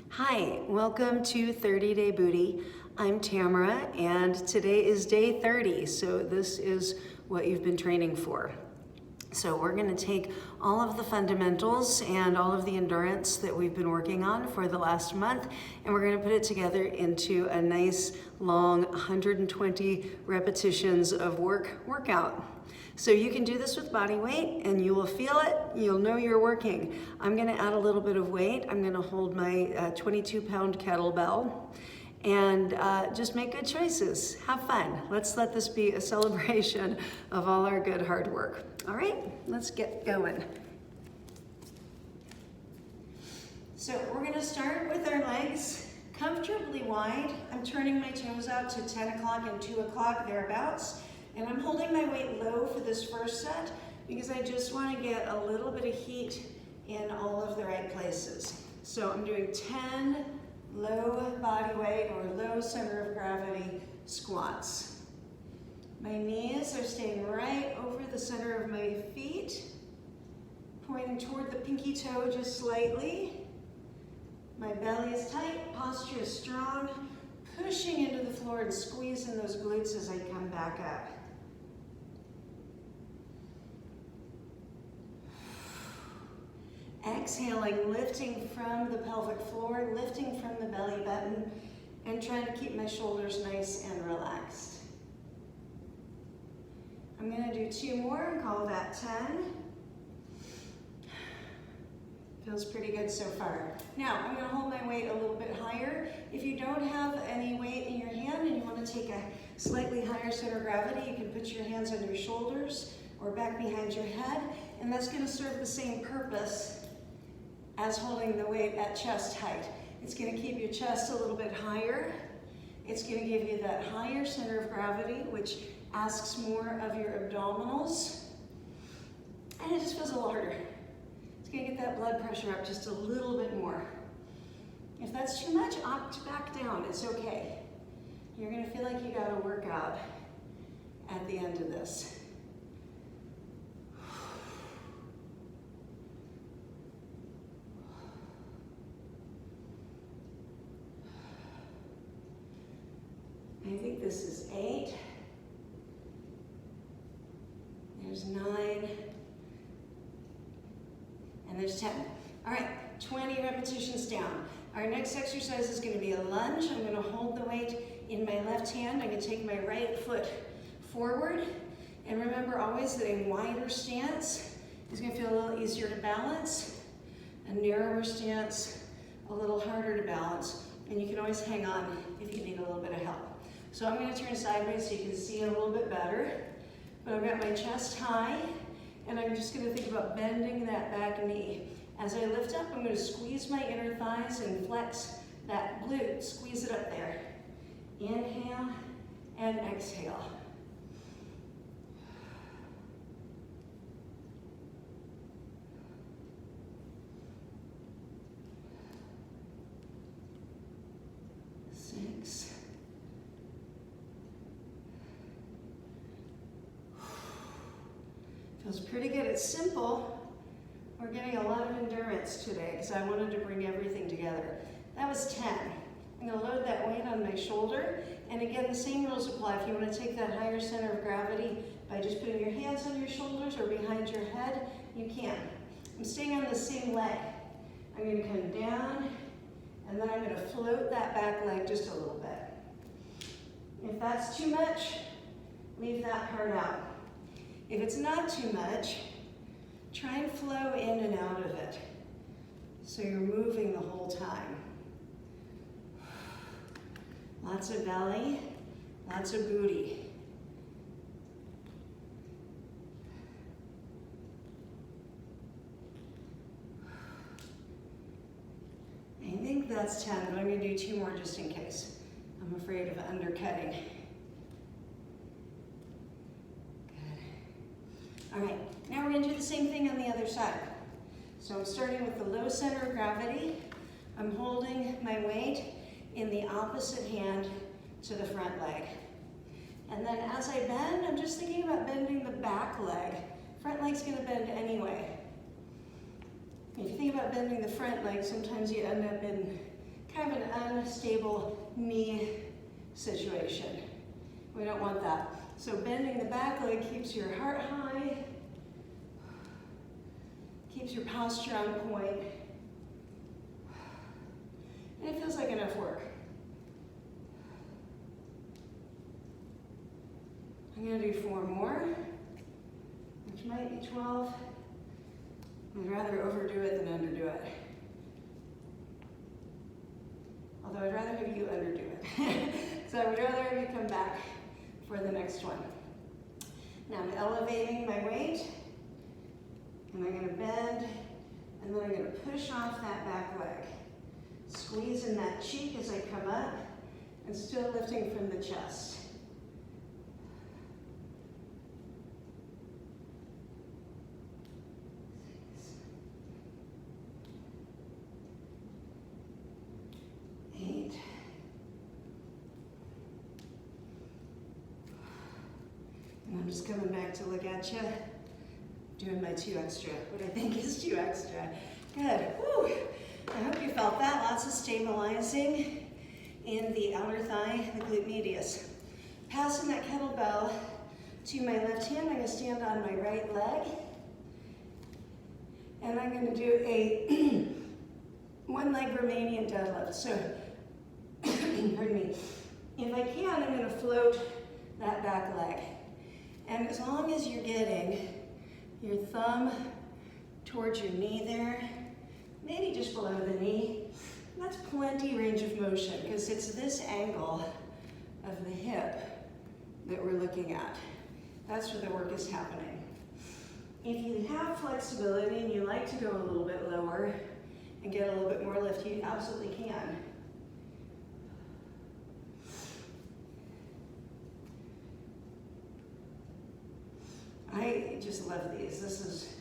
Hi, welcome to 30 Day Booty. I'm Tamara, and today is day 30, so this is what you've been training for. So we're going to take all of the fundamentals and all of the endurance that we've been working on for the last month, and we're going to put it together into a nice long 120 repetitions of workout. So you can do this with body weight and you will feel it, you'll know you're working. I'm going to add a little bit of weight. I'm going to hold my 22-pound kettlebell and just make good choices. Have fun. Let's let this be a celebration of all our good hard work. All right, let's get going. So we're going to start with our legs comfortably wide. I'm turning my toes out to 10 o'clock and 2 o'clock, thereabouts. And I'm holding my weight low for this first set because I just want to get a little bit of heat in all of the right places. So I'm doing 10 low body weight or low center of gravity squats. My knees are staying right over the center of my feet, pointing toward the pinky toe just slightly. My belly is tight, posture is strong, pushing into the floor and squeezing those glutes as I come back up. Exhaling, lifting from the pelvic floor, lifting from the belly button, and trying to keep my shoulders nice and relaxed. I'm going to do 2 more and call that 10. Feels pretty good so far. Now, I'm going to hold my weight a little bit higher. If you don't have any weight in your hand and you want to take a slightly higher center of gravity, you can put your hands on your shoulders or back behind your head, and that's going to serve the same purpose as holding the weight at chest height. It's going to keep your chest a little bit higher. It's going to give you that higher center of gravity, which asks more of your abdominals. And it just feels a little harder. It's going to get that blood pressure up just a little bit more. If that's too much, opt back down. It's okay. You're going to feel like you got a workout at the end of this. I think this is 8. There's 9. And there's 10. All right, 20 repetitions down. Our next exercise is going to be a lunge. I'm going to hold the weight in my left hand. I'm going to take my right foot forward. And remember always that a wider stance is going to feel a little easier to balance. A narrower stance, a little harder to balance. And you can always hang on if you need a little bit of help. So I'm going to turn sideways so you can see a little bit better. But I've got my chest high, and I'm just going to think about bending that back knee. As I lift up, I'm going to squeeze my inner thighs and flex that glute. Squeeze it up there. Inhale and exhale. Feels pretty good. It's simple. We're getting a lot of endurance today because I wanted to bring everything together. That was 10. I'm going to load that weight on my shoulder. And again, the same rules apply. If you want to take that higher center of gravity by just putting your hands on your shoulders or behind your head, you can. I'm staying on the same leg. I'm going to come down, and then I'm going to float that back leg just a little bit. If that's too much, leave that part out. If it's not too much, try and flow in and out of it so you're moving the whole time. Lots of belly, lots of booty. I think that's 10, but I'm going to do 2 more just in case. I'm afraid of undercutting. All right, now we're going to do the same thing on the other side. So I'm starting with the low center of gravity. I'm holding my weight in the opposite hand to the front leg. And then as I bend, I'm just thinking about bending the back leg. Front leg's going to bend anyway. If you think about bending the front leg, sometimes you end up in kind of an unstable knee situation. We don't want that. So bending the back leg keeps your heart high, keeps your posture on point, and it feels like enough work. I'm going to do 4 more, which might be 12. I'd rather overdo it than underdo it. Although I'd rather have you underdo it. So I would rather have you come back for the next one. Now I'm elevating my weight, and I'm going to bend, and then I'm going to push off that back leg. Squeeze in that cheek as I come up, and still lifting from the chest. 8. And I'm just coming back to look at you, doing my 2 extra, what I think is 2 extra. Good. Woo. I hope you felt that. Lots of stabilizing in the outer thigh, the glute medius. Passing that kettlebell to my left hand, I'm going to stand on my right leg. And I'm going to do a one-leg Romanian deadlift. So, pardon me. If I can, I'm going to float that back leg. And as long as you're getting your thumb towards your knee there, maybe just below the knee, that's plenty range of motion because it's this angle of the hip that we're looking at. That's where the work is happening. If you have flexibility and you like to go a little bit lower and get a little bit more lift, you absolutely can. I just love these. This is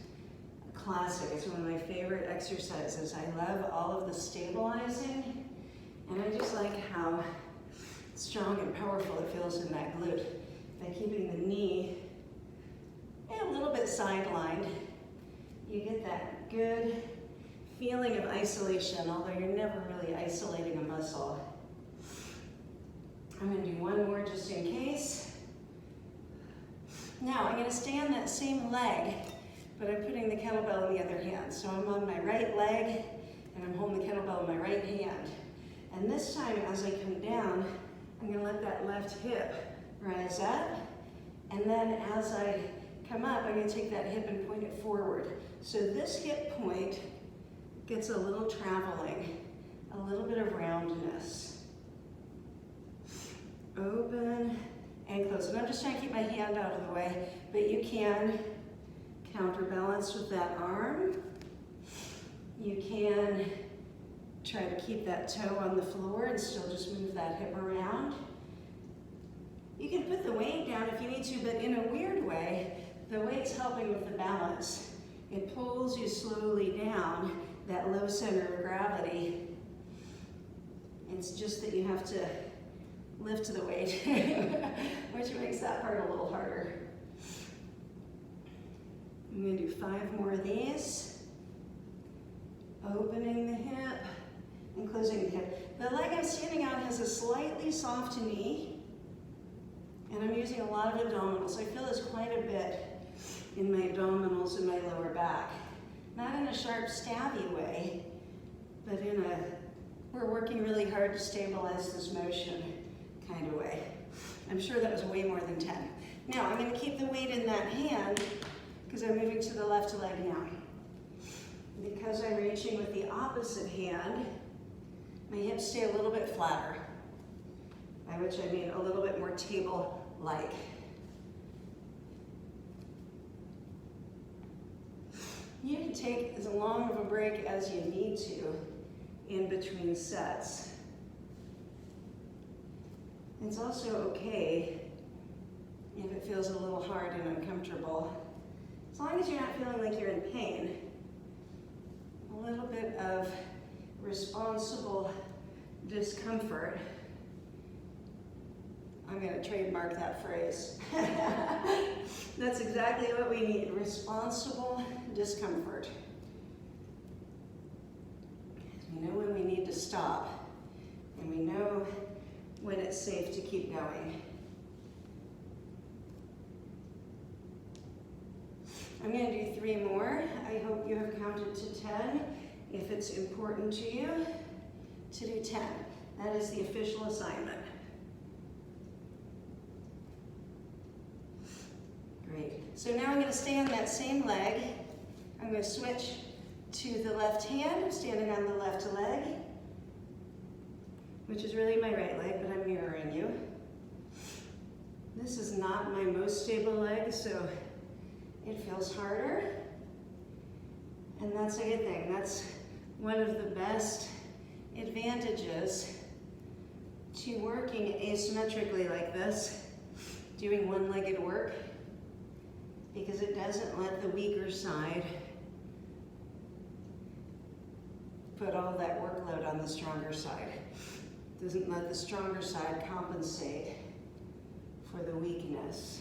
a classic. It's one of my favorite exercises. I love all of the stabilizing, and I just like how strong and powerful it feels in that glute. By keeping the knee a little bit sidelined, you get that good feeling of isolation, although you're never really isolating a muscle. I'm going to do 1 more just in case. Now, I'm going to stay on that same leg, but I'm putting the kettlebell in the other hand. So I'm on my right leg, and I'm holding the kettlebell in my right hand. And this time, as I come down, I'm going to let that left hip rise up. And then as I come up, I'm going to take that hip and point it forward. So this hip point gets a little traveling, a little bit of roundness. Open and close. And I'm just trying to keep my hand out of the way, but you can counterbalance with that arm. You can try to keep that toe on the floor and still just move that hip around. You can put the weight down if you need to, but in a weird way, the weight's helping with the balance. It pulls you slowly down, that low center of gravity. It's just that you have to lift the weight, which makes that part a little harder. I'm going to do 5 more of these. Opening the hip and closing the hip. The leg I'm standing on has a slightly soft knee, and I'm using a lot of abdominals. I feel this quite a bit in my abdominals and my lower back. Not in a sharp, stabby way, but in a, we're working really hard to stabilize this motion kind of way. I'm sure that was way more than 10. Now, I'm going to keep the weight in that hand because I'm moving to the left leg now. Because I'm reaching with the opposite hand, my hips stay a little bit flatter, by which I mean a little bit more table-like. You can take as long of a break as you need to in between sets. It's also okay if it feels a little hard and uncomfortable, as long as you're not feeling like you're in pain. A little bit of responsible discomfort. I'm going to trademark that phrase. That's exactly what we need, responsible discomfort. We know when we need to stop And we know when it's safe to keep going. I'm going to do 3 more. I hope you have counted to 10. If it's important to you, to do 10. That is the official assignment. Great. So now I'm going to stay on that same leg. I'm going to switch to the left hand. I'm standing on the left leg, which is really my right leg, but I'm mirroring you. This is not my most stable leg, so it feels harder. And that's a good thing. That's one of the best advantages to working asymmetrically like this, doing one-legged work, because it doesn't let the weaker side put all that workload on the stronger side. It doesn't let the stronger side compensate for the weakness.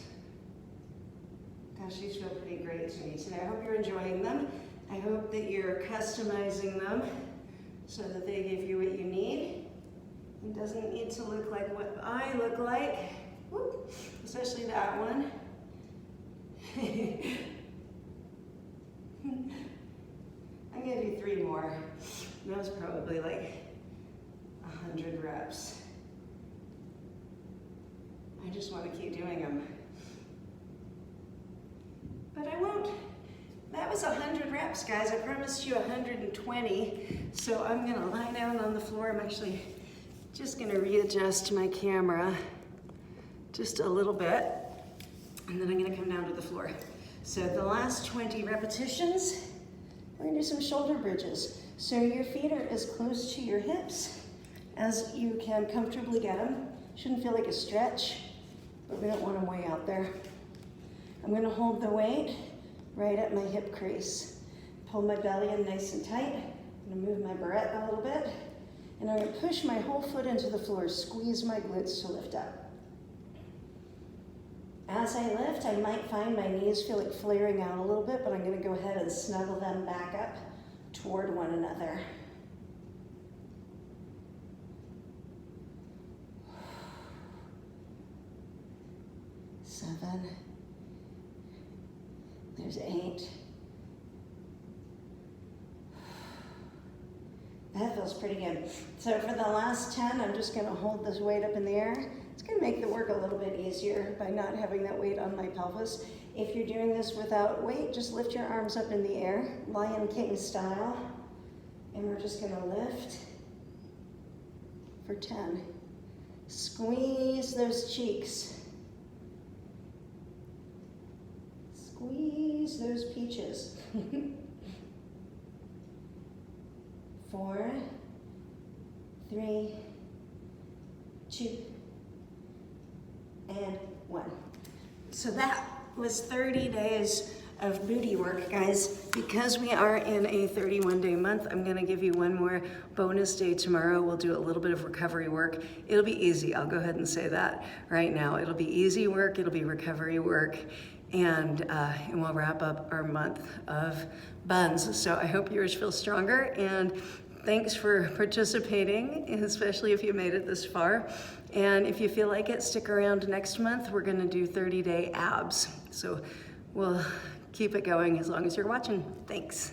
Gosh, these feel pretty great to me today. I hope you're enjoying them. I hope that you're customizing them so that they give you what you need. It doesn't need to look like what I look like, whoop, especially that one. I'm gonna do 3 more. That was probably like 100 reps. I just want to keep doing them. But I won't. That was 100 reps, guys. I promised you 120. So I'm gonna lie down on the floor. I'm actually just gonna readjust my camera just a little bit, and then I'm gonna come down to the floor. So the last 20 repetitions, we're gonna do some shoulder bridges. So your feet are as close to your hips as you can comfortably get them. Shouldn't feel like a stretch, but we don't want them way out there. I'm gonna hold the weight right at my hip crease. Pull my belly in nice and tight. I'm gonna move my barrette a little bit, and I'm gonna push my whole foot into the floor, squeeze my glutes to lift up. As I lift, I might find my knees feel like flaring out a little bit, but I'm gonna go ahead and snuggle them back up toward one another. Seven. There's 8. That feels pretty good. So for the last 10, I'm just gonna hold this weight up in the air. It's gonna make the work a little bit easier by not having that weight on my pelvis. If you're doing this without weight, just lift your arms up in the air, Lion King style. And we're just gonna lift for 10. Squeeze those cheeks. Squeeze those peaches. 4, 3, 2, and 1. So that was 30 days of booty work, guys. Because we are in a 31-day month, I'm gonna give you one more bonus day tomorrow. We'll do a little bit of recovery work. It'll be easy, I'll go ahead and say that right now. It'll be easy work, it'll be recovery work, and we'll wrap up our month of buns. So I hope yours feel stronger, and thanks for participating, especially if you made it this far. And if you feel like it, stick around next month. We're gonna do 30-day abs. So we'll keep it going as long as you're watching. Thanks.